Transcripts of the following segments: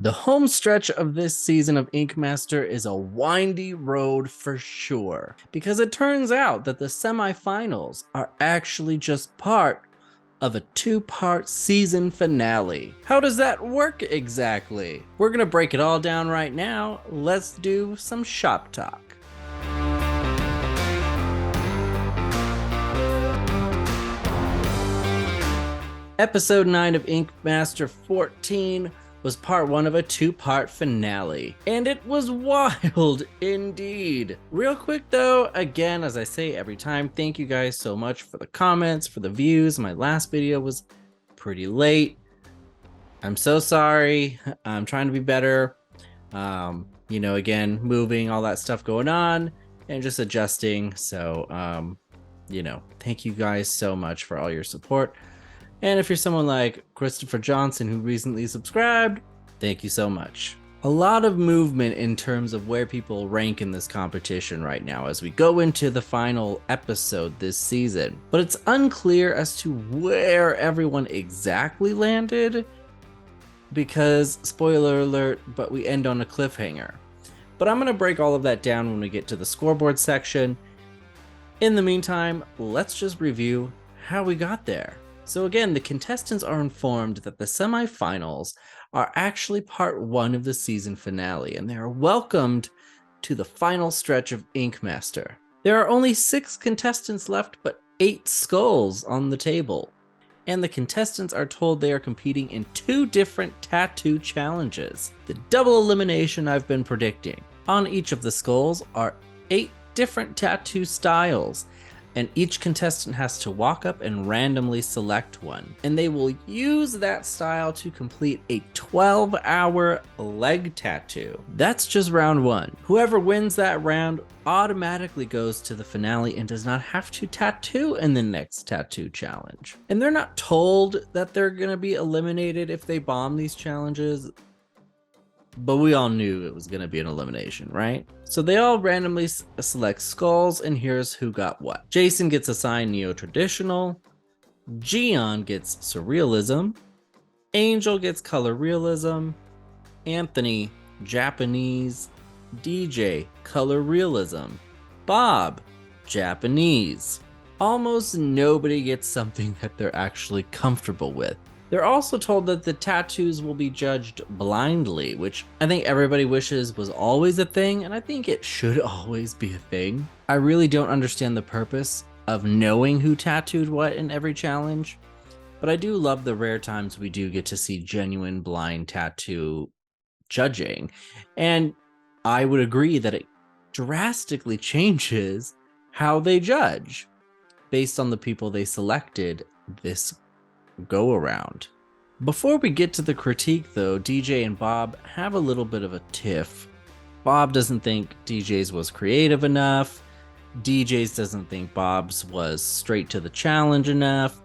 The home stretch of this season of Ink Master is a windy road for sure, because it turns out that the semifinals are actually just part of a two-part season finale. How does that work exactly? We're gonna break it all down right now. Let's do some shop talk. Episode 9 of Ink Master 14 was part 1 of a two-part finale, and it was wild indeed. Real quick though, again, as I say every time, thank you guys so much for the comments, for the views. My last video was pretty late. I'm so sorry. I'm trying to be better. Again, moving, all that stuff going on, and just adjusting. So, thank you guys so much for all your support. And if you're someone like Christopher Johnson who recently subscribed, thank you so much. A lot of movement in terms of where people rank in this competition right now as we go into the final episode this season. But it's unclear as to where everyone exactly landed because, spoiler alert, but we end on a cliffhanger. But I'm going to break all of that down when we get to the scoreboard section. In the meantime, let's just review how we got there. So again, the contestants are informed that the semifinals are actually part 1 of the season finale, and they are welcomed to the final stretch of Ink Master. There are only 6 contestants left, but 8 skulls on the table. And the contestants are told they are competing in 2 different tattoo challenges. The double elimination I've been predicting. On each of the skulls are 8 different tattoo styles, and each contestant has to walk up and randomly select one. And they will use that style to complete a 12-hour leg tattoo. That's just round 1. Whoever wins that round automatically goes to the finale and does not have to tattoo in the next tattoo challenge. And they're not told that they're gonna be eliminated if they bomb these challenges, but we all knew it was going to be an elimination, right? So they all randomly select skulls, and here's who got what. Jason gets assigned neo-traditional, Gian gets surrealism, Angel gets color realism, Anthony, Japanese, DJ, color realism, Bob, Japanese. Almost nobody gets something that they're actually comfortable with. They're also told that the tattoos will be judged blindly, which I think everybody wishes was always a thing, and I think it should always be a thing. I really don't understand the purpose of knowing who tattooed what in every challenge, but I do love the rare times we do get to see genuine blind tattoo judging, and I would agree that it drastically changes how they judge based on the people they selected this go around. Before we get to the critique though, DJ and Bob have a little bit of a tiff. Bob doesn't think DJ's was creative enough. DJ's doesn't think Bob's was straight to the challenge enough.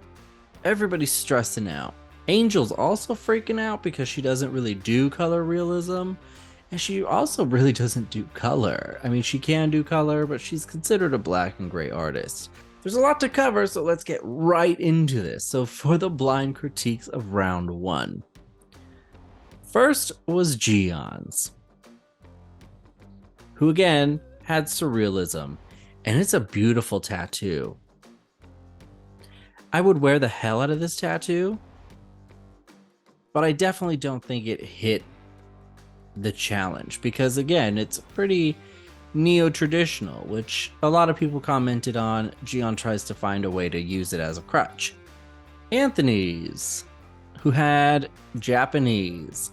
Everybody's stressing out. Angel's also freaking out because she doesn't really do color realism, and she also really doesn't do color. I mean, she can do color, but she's considered a black and gray artist. There's a lot to cover, so let's get right into this. So for the blind critiques of round 1. First was Gion's, who again had surrealism, and it's a beautiful tattoo. I would wear the hell out of this tattoo, but I definitely don't think it hit the challenge because again, it's pretty neo-traditional, which a lot of people commented on. Gian tries to find a way to use it as a crutch. Anthony's, who had Japanese.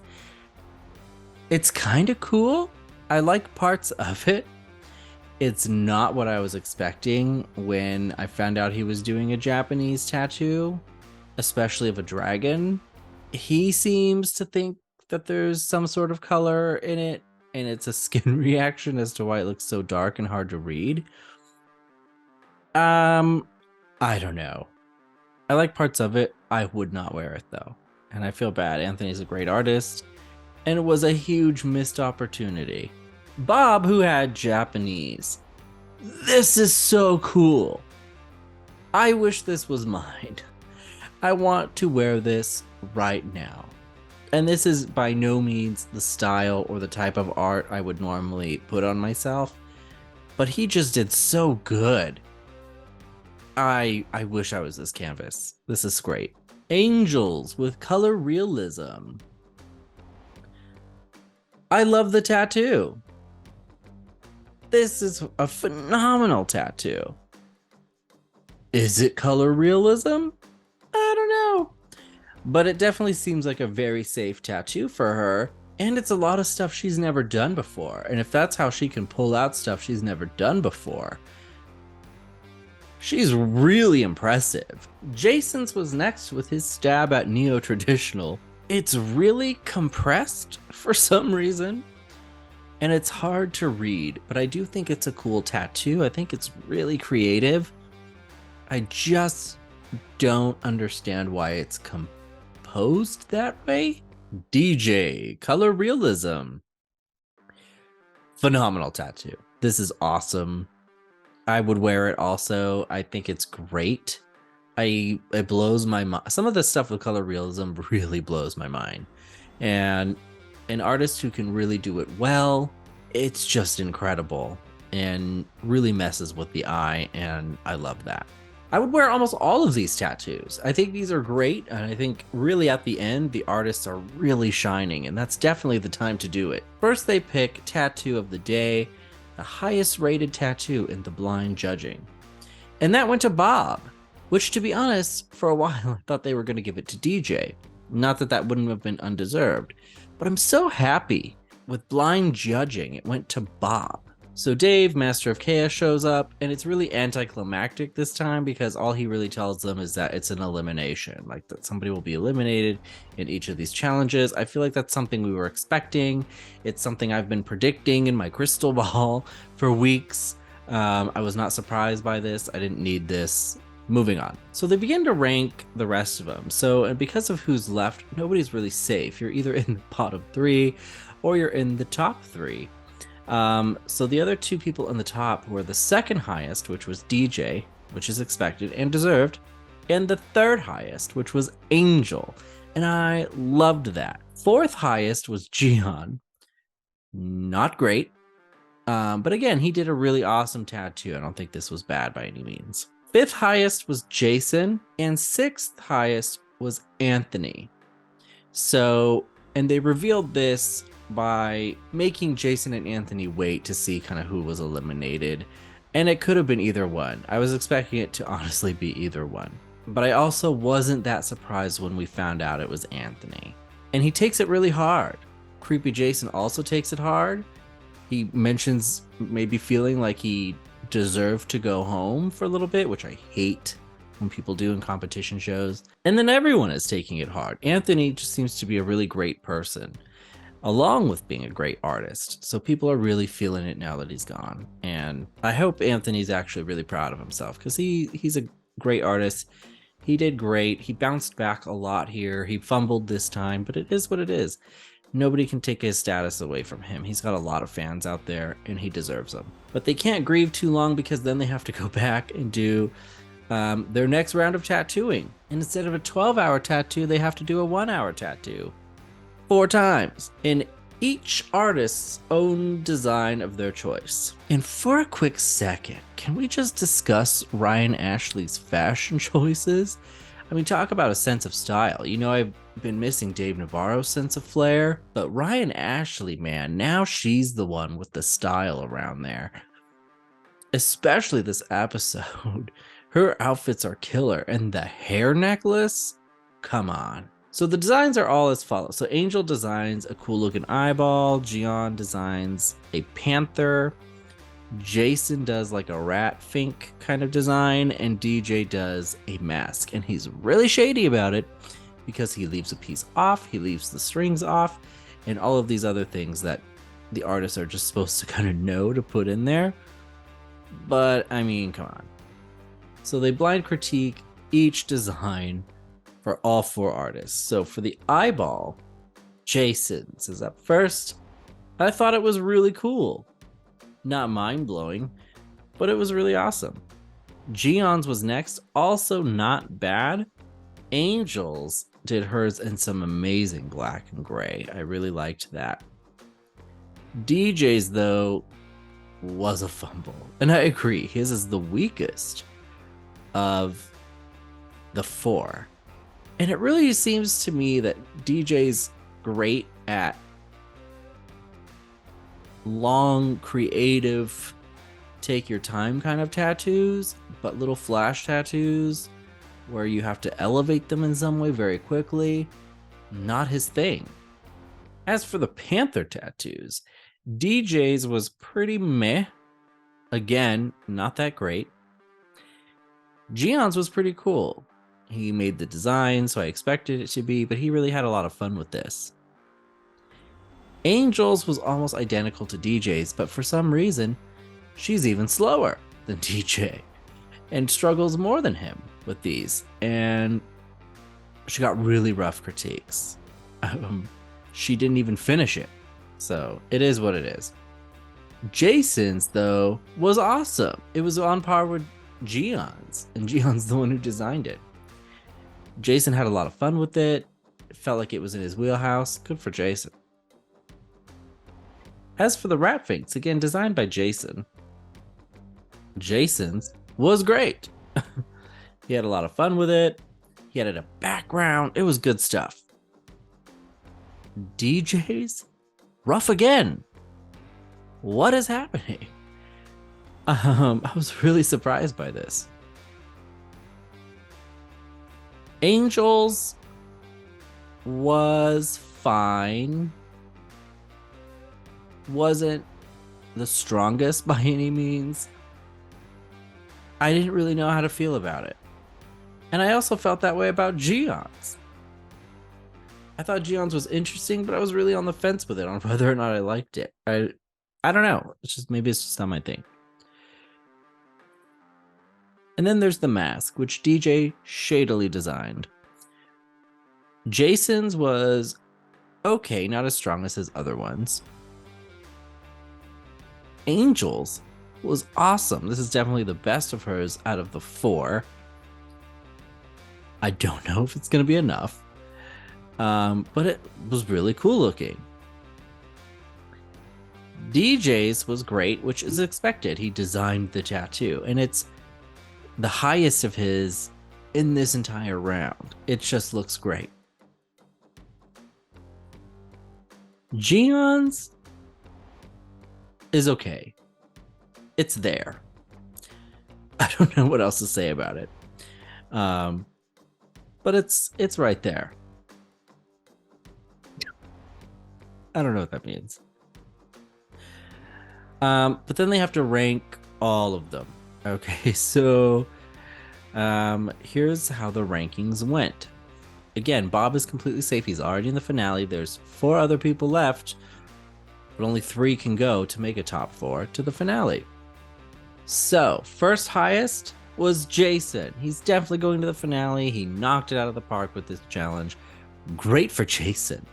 It's kind of cool. I like parts of it. It's not what I was expecting when I found out he was doing a Japanese tattoo, especially of a dragon. He seems to think that there's some sort of color in it, and it's a skin reaction as to why it looks so dark and hard to read. I don't know. I like parts of it. I would not wear it though. And I feel bad. Anthony's a great artist, and it was a huge missed opportunity. Bob, who had Japanese. This is so cool. I wish this was mine. I want to wear this right now. And this is by no means the style or the type of art I would normally put on myself, but he just did so good. I wish I was this canvas. This is great. Angels with color realism. I love the tattoo. This is a phenomenal tattoo. Is it color realism? I don't know. But it definitely seems like a very safe tattoo for her. And it's a lot of stuff she's never done before. And if that's how she can pull out stuff she's never done before, she's really impressive. Jason's was next with his stab at neo-traditional. It's really compressed for some reason, and it's hard to read, but I do think it's a cool tattoo. I think it's really creative. I just don't understand why it's composed that way. DJ, color realism. Phenomenal tattoo. This is awesome. I would wear it also. I think it's great. It blows my mind. Some of the stuff with color realism really blows my mind. And an artist who can really do it well, it's just incredible and really messes with the eye, and I love that. I would wear almost all of these tattoos. I think these are great, and I think really at the end, the artists are really shining, and that's definitely the time to do it. First, they pick Tattoo of the Day, the highest rated tattoo in the blind judging. And that went to Bob, which, to be honest, for a while I thought they were going to give it to DJ. Not that that wouldn't have been undeserved, but I'm so happy with blind judging it went to Bob. So Dave, Master of Chaos, shows up, and it's really anticlimactic this time because all he really tells them is that it's an elimination, like that somebody will be eliminated in each of these challenges. I feel like that's something we were expecting. It's something I've been predicting in my crystal ball for weeks. I was not surprised by this. I didn't need this. Moving on. So they begin to rank the rest of them. So, and because of who's left, nobody's really safe. You're either in the bottom 3 or you're in the top 3. So the other 2 people in the top were the second highest, which was DJ, which is expected and deserved, and the third highest, which was Angel. And I loved that. Fourth highest was Gian. Not great. But again, he did a really awesome tattoo. I don't think this was bad by any means. Fifth highest was Jason, and sixth highest was Anthony. So, and they revealed this by making Jason and Anthony wait to see kind of who was eliminated, and it could have been either one. I was expecting it to honestly be either one, but I also wasn't that surprised when we found out it was Anthony. And he takes it really hard. Creepy Jason also takes it hard. He mentions maybe feeling like he deserved to go home for a little bit, which I hate when people do in competition shows. And then everyone is taking it hard. Anthony just seems to be a really great person, along with being a great artist. So people are really feeling it now that he's gone. And I hope Anthony's actually really proud of himself because he's a great artist. He did great. He bounced back a lot here. He fumbled this time, but it is what it is. Nobody can take his status away from him. He's got a lot of fans out there, and he deserves them. But they can't grieve too long because then they have to go back and do their next round of tattooing. And instead of a 12-hour tattoo, they have to do a 1-hour tattoo 4 times in each artist's own design of their choice. And for a quick second, can we just discuss Ryan Ashley's fashion choices? I mean, talk about a sense of style. You know, I've been missing Dave Navarro's sense of flair, but Ryan Ashley, man, now she's the one with the style around there. Especially this episode. Her outfits are killer, and the hair necklace? Come on. So the designs are all as follows. So Angel designs a cool looking eyeball, Gian designs a panther, Jason does like a rat fink kind of design, and DJ does a mask. And he's really shady about it because he leaves a piece off, he leaves the strings off, and all of these other things that the artists are just supposed to kind of know to put in there. But I mean, come on. So they blind critique each design for all 4 artists. So for the eyeball, Jason's is up first. I thought it was really cool. Not mind-blowing, but it was really awesome. Gion's was next, also not bad. Angel's did hers in some amazing black and gray. I really liked that. DJ's, though, was a fumble. And I agree, his is the weakest of the 4. And it really seems to me that DJ's great at long, creative, take your time kind of tattoos, but little flash tattoos where you have to elevate them in some way very quickly, not his thing. As for the panther tattoos, DJ's was pretty meh. Again, not that great. Gion's was pretty cool. He made the design, so I expected it to be, but he really had a lot of fun with this. Angel's was almost identical to DJ's, but for some reason, she's even slower than DJ and struggles more than him with these. And she got really rough critiques. She didn't even finish it. So it is what it is. Jason's, though, was awesome. It was on par with Gion's, and Gion's the one who designed it. Jason had a lot of fun with it. It felt like it was in his wheelhouse. Good for Jason. As for the rat finks, again, designed by Jason, Jason's was great. He had a lot of fun with it. He had a background. It was good stuff. DJ's? Rough again. What is happening? I was really surprised by this. Angel's was fine. Wasn't the strongest by any means. I didn't really know how to feel about it. And I also felt that way about Gion's. I thought Gion's was interesting, but I was really on the fence with it on whether or not I liked it. I don't know. Maybe it's just not my thing. And then there's the mask, which DJ shadily designed. Jason's was okay, not as strong as his other ones. Angel's was awesome. This is definitely the best of hers out of the 4. I don't know if it's going to be enough, but it was really cool looking. DJ's was great, which is expected. He designed the tattoo, and it's the highest of his in this entire round. It just looks great. Gion's is okay. It's there. I don't know what else to say about it. But it's right there. I don't know what that means. But then they have to rank all of them. Okay, so here's how the rankings went. Again, Bob is completely safe. He's already in the finale. There's 4 other people left, but only 3 can go to make a top 4 to the finale. So, first highest was Jason. He's definitely going to the finale. He knocked it out of the park with this challenge. Great for Jason.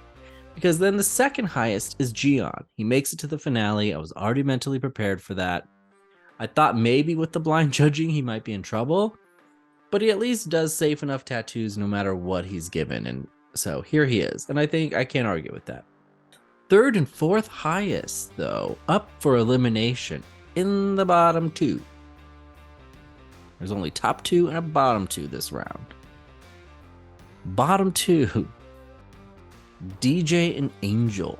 Because then the second highest is Gion. He makes it to the finale. I was already mentally prepared for that. I thought maybe with the blind judging he might be in trouble, but he at least does safe enough tattoos no matter what he's given. And so here he is. And I think I can't argue with that. Third and fourth highest, though, up for elimination in the bottom 2. There's only top 2 and a bottom 2 this round. Bottom 2, DJ and Angel,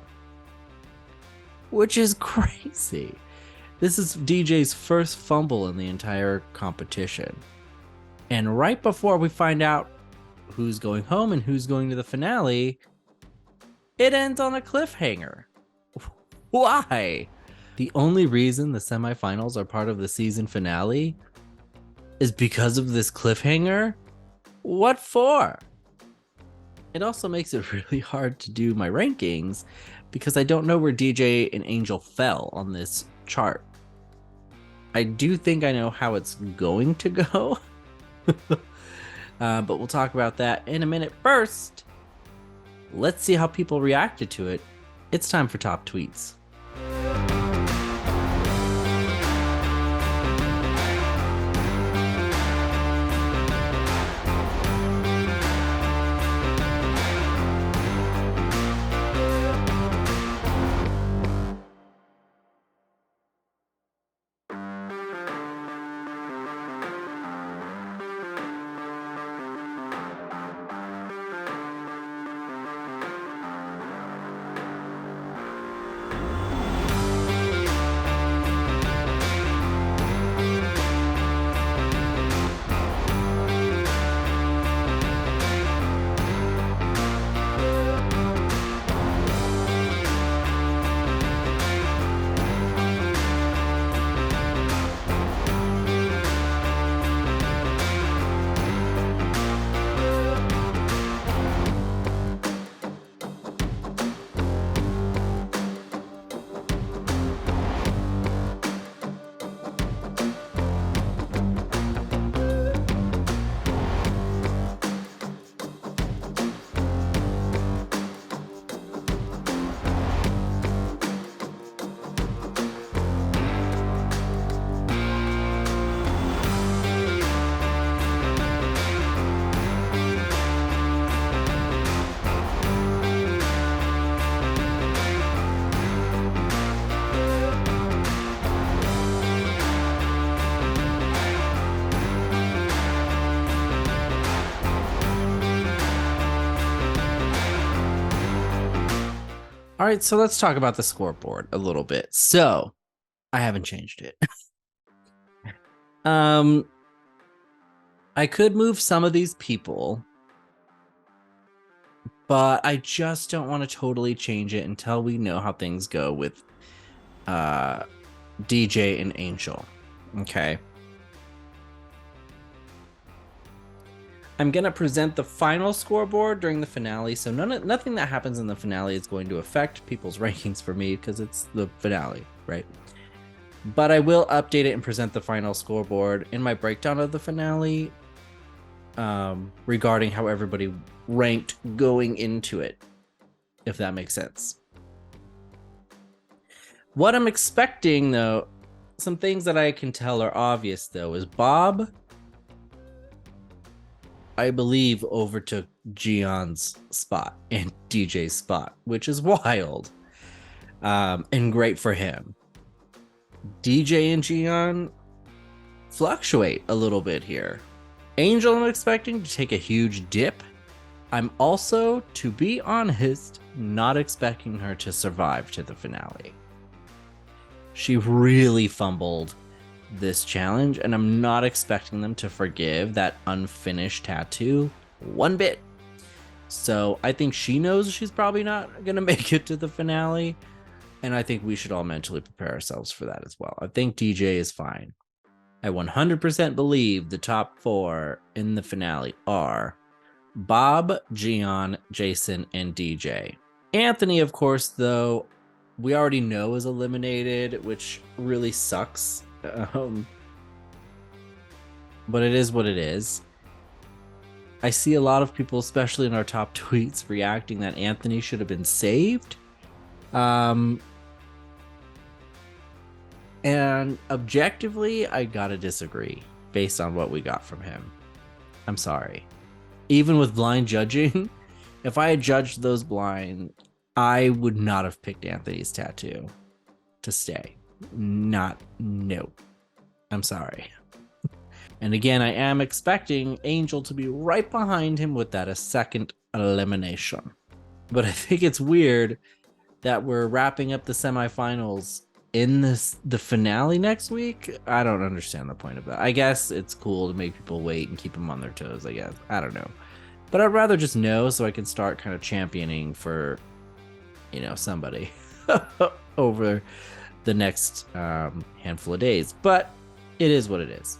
which is crazy. This is DJ's first fumble in the entire competition. And right before we find out who's going home and who's going to the finale, it ends on a cliffhanger. Why? The only reason the semifinals are part of the season finale is because of this cliffhanger? What for? It also makes it really hard to do my rankings because I don't know where DJ and Angel fell on this chart. I do think I know how it's going to go, but we'll talk about that in a minute. First, let's see how people reacted to it. It's time for top tweets. All right, so let's talk about the scoreboard a little bit. So, I haven't changed it. I could move some of these people, but I just don't want to totally change it until we know how things go with DJ and Angel. Okay. I'm going to present the final scoreboard during the finale, so nothing that happens in the finale is going to affect people's rankings for me because it's the finale, right? But I will update it and present the final scoreboard in my breakdown of the finale regarding how everybody ranked going into it, if that makes sense. What I'm expecting, though, some things that I can tell are obvious, though, is Bob, I believe, overtook Gion's spot and DJ's spot, which is wild and great for him. DJ and Gion fluctuate a little bit here. Angel, I'm expecting to take a huge dip. I'm also, to be honest, not expecting her to survive to the finale. She really fumbled this challenge, and I'm not expecting them to forgive that unfinished tattoo one bit. So I think she knows she's probably not going to make it to the finale, and I think we should all mentally prepare ourselves for that as well. I think DJ is fine. I 100% believe the top 4 in the finale are Bob, Gion, Jason, and DJ. Anthony, of course, though, we already know is eliminated, which really sucks. But it is what it is. I see a lot of people, especially in our top tweets, reacting that Anthony should have been saved. And objectively, I gotta disagree based on what we got from him. I'm sorry. Even with blind judging, if I had judged those blind, I would not have picked Anthony's tattoo to stay. No. I'm sorry. And again, I am expecting Angel to be right behind him with that a second elimination. But I think it's weird that we're wrapping up the semifinals in the finale next week. I don't understand the point of that. I guess it's cool to make people wait and keep them on their toes, I guess. I don't know. But I'd rather just know so I can start kind of championing for, somebody over the next handful of days. But it is what it is.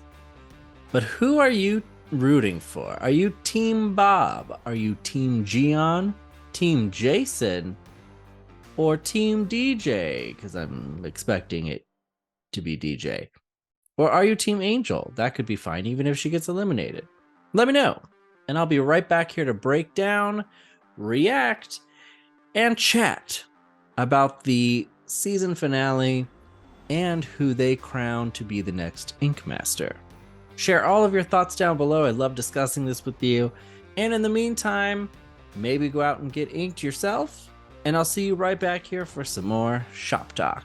But who are you rooting for? Are you Team Bob? Are you Team Gion? Team Jason? Or Team DJ? Because I'm expecting it to be DJ. Or are you Team Angel? That could be fine, even if she gets eliminated. Let me know. And I'll be right back here to break down, react, and chat about the season finale and who they crown to be the next Ink Master. Share all of your thoughts down below. I love discussing this with you. And in the meantime, maybe go out and get inked yourself. And I'll see you right back here for some more shop talk.